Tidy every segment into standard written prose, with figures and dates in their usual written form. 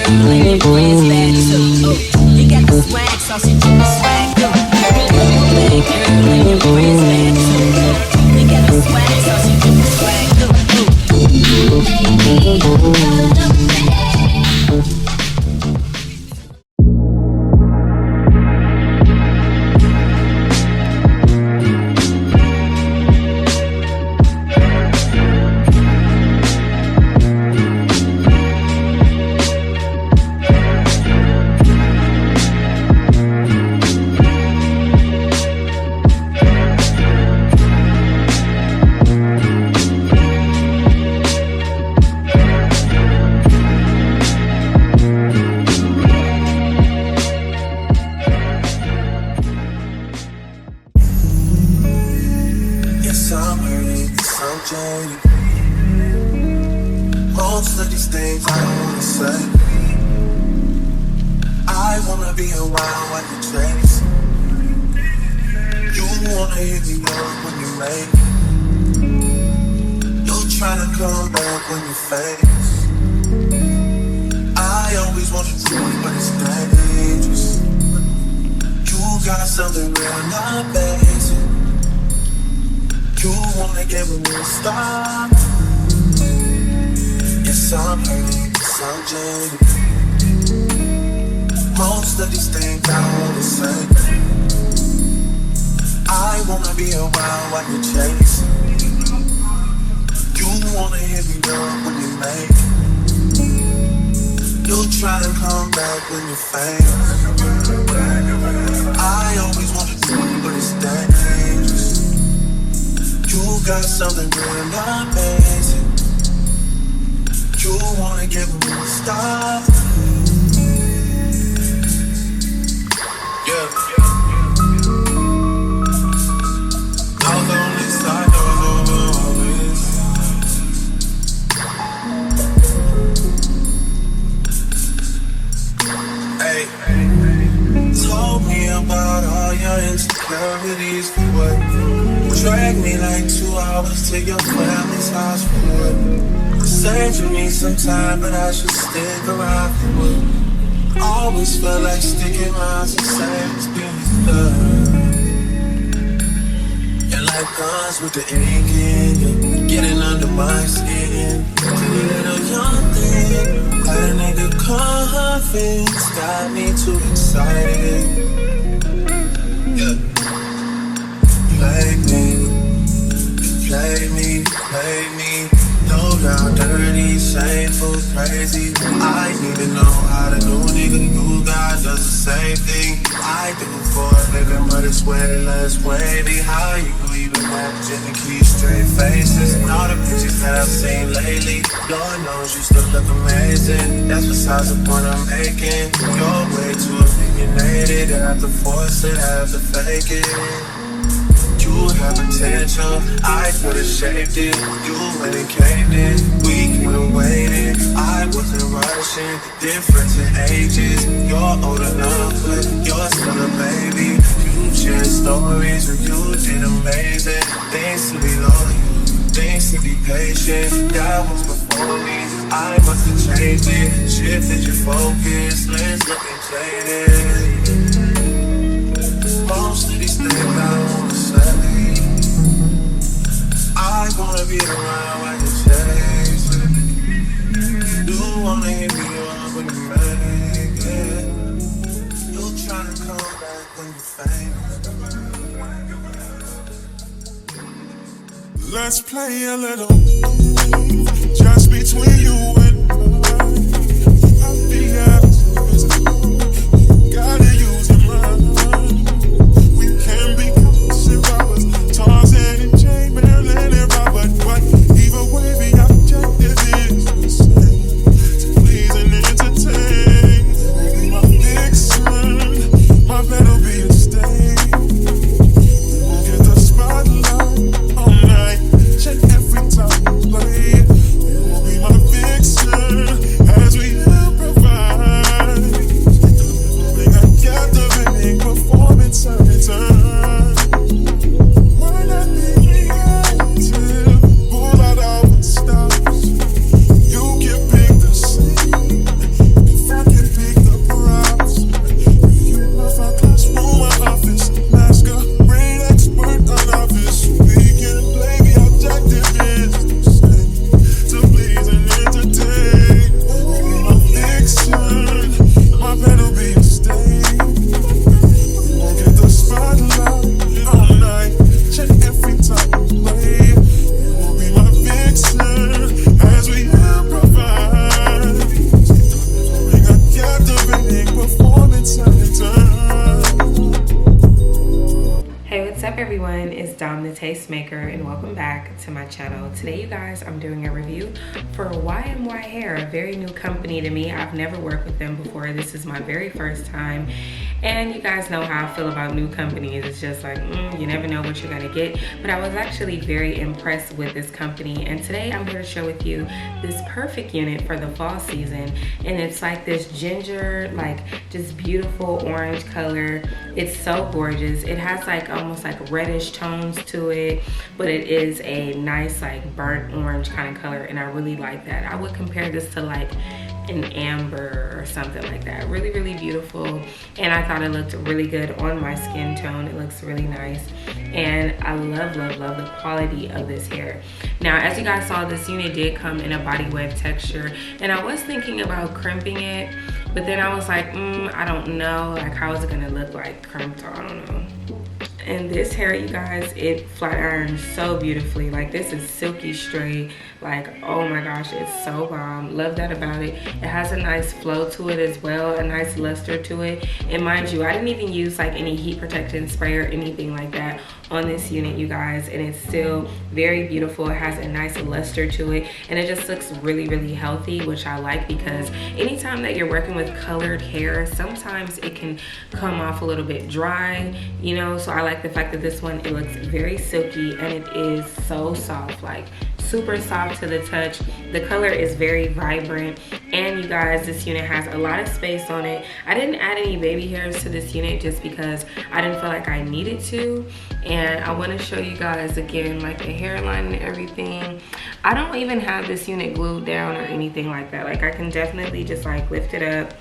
girl and your friends bad too. You got the swag, so she do the swag too. Bad girl and your friends bad too. You got the swag, so she do the swag too. Most of these things I don't wanna say. I wanna be around when you chase. You wanna hit me up when you make. You tryna come back when you face. I always want the truth, but it's dangerous. You got something real, not basic. You wanna get with me, stop. Yes, I'm hurting, yes, I'm jaded. Most of these things I don't wanna say. I wanna be around while you chase. You wanna hit me up when you make. You try to come back when you fail. I always want to do it, but it's dangerous. You got something real amazing. You wanna give me a stop. Yeah. I was on this side, I was over all this. Hey, told me about all your insecurities for what? Drag me like 2 hours to your family's house for what? Said you need some time, but I should stick around for what? Always felt like sticking around to same experience. And like guns with the ink in you, getting under my skin. The little young thing, got a nigga confidence, got me too excited. Yeah. Play me. No doubt, dirty, shameful, crazy. I need to know how the new nigga you got does the same thing I do for a living, but it's way less wavy. How you even imagine to keep straight faces and all the pictures that I've seen lately? Lord knows you still look amazing. That's besides the point I'm making. You're way too opinionated. I have to force it, I have to fake it. You have potential, I could've shaped it. You went and caved in, we could've waited. I wasn't rushing, difference in ages. You're old enough, but you're still a baby. You share stories when you did amazing. Things to be loyal, things to be patient. That was before me, I must have changed it. Shifted your focus, lens looking jaded. Most of these things I don't wanna say. I wanna be around while you chase it. You wanna hit me up when you make it. You tryna come back when you famous. Let's play a little game, just between you and I. I'll be out, gotta use your mind. Can be constant robbers, Tarzan and Jane, Marilyn and Robert. But either way, the objective is the same: to please and entertain. Baby, my vixen, my battle be a stain. We will get the spotlight all night, check every time we play. You will be my vixen. the Tastemaker and welcome back to my channel. Today you guys, I'm doing a review for YMY Hair, a very new company to me. I've never worked with them before. This is my very first time, and you guys know how I feel about new companies. It's just like you never know what you're gonna get, but I was actually very impressed with this company, and today I'm here to share with you this perfect unit for the fall season. And it's like this ginger, like just beautiful orange color. It's so gorgeous. It has like almost like reddish tones to it, but it is a nice like burnt orange kind of color, and I really like that. I would compare this to like an amber or something like that. Really, really beautiful, and I thought it looked really good on my skin tone. It looks really nice, and I love the quality of this hair. Now, as you guys saw, this unit did come in a body wave texture, and I was thinking about crimping it, but then I was like, I don't know, like how is it gonna look like crimped? I don't know. And this hair, you guys, it flat irons so beautifully. Like, this is silky straight. Like, oh my gosh, it's so bomb. Love that about it. It has a nice flow to it as well, a nice luster to it. And mind you, I didn't even use like any heat protectant spray or anything like that on this unit, you guys, and it's still very beautiful. It has a nice luster to it, and it just looks really, really healthy, which I like, because anytime that you're working with colored hair, sometimes it can come off a little bit dry, you know. So I like the fact that this one, it looks very silky, and it is so soft, like super soft to the touch. The color is very vibrant, and you guys, this unit has a lot of space on it. I didn't add any baby hairs to this unit just because I didn't feel like I needed to, and I want to show you guys again like the hairline and everything. I don't even have this unit glued down or anything like that. Like, I can definitely just like lift it up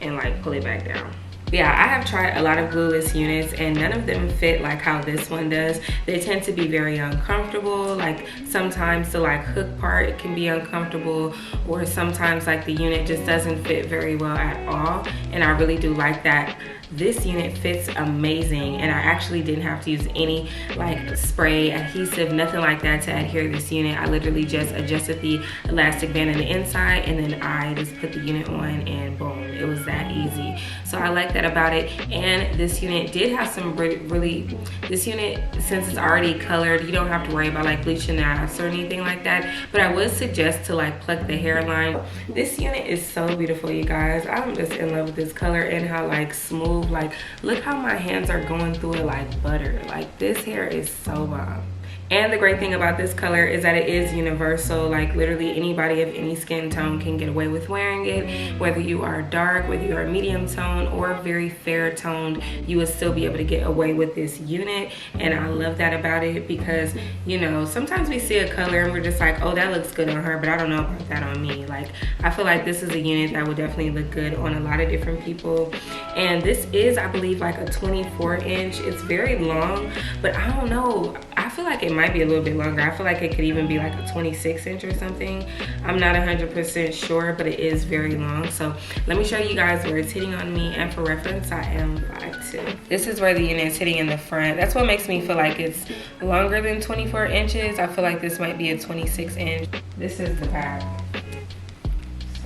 and like pull it back down. Yeah, I have tried a lot of glueless units, and none of them fit like how this one does. They tend to be very uncomfortable. Like, sometimes the like hook part can be uncomfortable, or sometimes like the unit just doesn't fit very well at all, and I really do like that. This unit fits amazing, and I actually didn't have to use any like spray, adhesive, nothing like that to adhere this unit. I literally just adjusted the elastic band on the inside, and then I just put the unit on, and boom, it was that easy. So I like that about it. And this unit did have some really, this unit, since it's already colored, you don't have to worry about like bleaching the eyes or anything like that, but I would suggest to like pluck the hairline. This unit is so beautiful, you guys. I'm just in love with this color and how like smooth, like look how my hands are going through it like butter. Like, this hair is so bomb. And the great thing about this color is that it is universal. Like, literally anybody of any skin tone can get away with wearing it. Whether you are dark, whether you are medium tone, or very fair toned, you will still be able to get away with this unit. And I love that about it, because, you know, sometimes we see a color and we're just like, oh, that looks good on her, but I don't know about that on me. Like, I feel like this is a unit that would definitely look good on a lot of different people. And this is, I believe, like a 24 inch. It's very long, but I don't know. I feel like it might be a little bit longer. I feel like it could even be like a 26 inch or something. I'm not 100% sure, but it is very long. So let me show you guys where it's hitting on me, and for reference, I am 5'2". This is where the unit is hitting in the front. That's what makes me feel like it's longer than 24 inches. I feel like this might be a 26 inch. This is the back.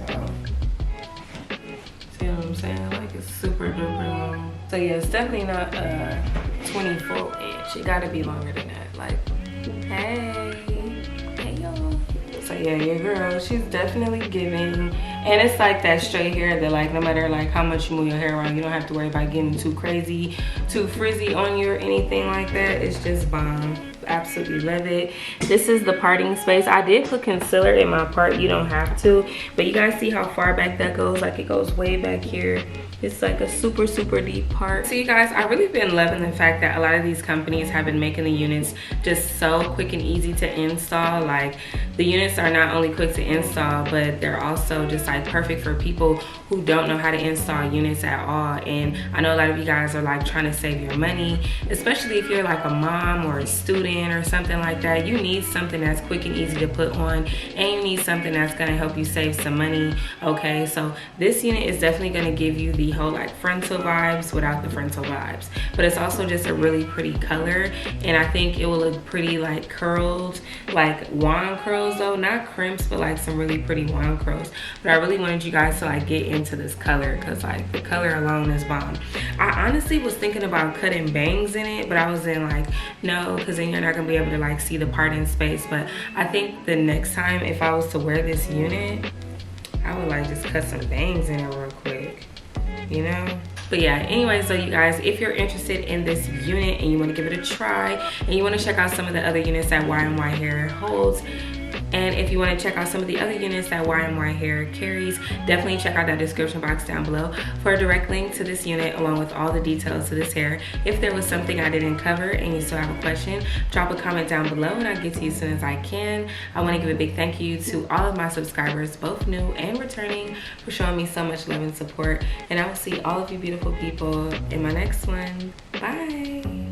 So, see what I'm saying? Like, it's super duper long. So yeah, it's definitely not a 24 inch. It gotta be longer than that. Like, hey y'all. So yeah, your girl, she's definitely giving. And it's like that straight hair that, like, no matter like how much you move your hair around, you don't have to worry about getting too crazy, too frizzy on you or anything like that. It's just bomb. Absolutely love it. This is the parting space. I did put concealer in my part. You don't have to, but you guys see how far back that goes? Like, it goes way back here. It's like a super deep part. So you guys, I've really been loving the fact that a lot of these companies have been making the units just so quick and easy to install. Like, the units are not only quick to install, but they're also just like perfect for people who don't know how to install units at all. And I know a lot of you guys are like trying to save your money, especially if you're like a mom or a student or something like that. You need something that's quick and easy to put on, and you need something that's gonna help you save some money. Okay, so this unit is definitely gonna give you the whole like frontal vibes without the frontal vibes, but it's also just a really pretty color, and I think it will look pretty like curled, like wand curls though, not crimps, but like some really pretty wand curls. But I really wanted you guys to like get into this color, because like the color alone is bomb. I honestly was thinking about cutting bangs in it, but I was in like, no, because then you're not gonna be able to like see the parting space. But I think the next time if I was to wear this unit, I would like just cut some bangs in it real quick, you know? But yeah, anyway, so you guys, if you're interested in this unit and you want to give it a try and you want to check out some of the other units that YMY Hair holds, and if you want to check out some of the other units that YMY Hair carries, definitely check out that description box down below for a direct link to this unit along with all the details to this hair. If there was something I didn't cover and you still have a question, drop a comment down below and I'll get to you as soon as I can. I want to give a big thank you to all of my subscribers, both new and returning, for showing me so much love and support. And I will see all of you beautiful people in my next one. Bye.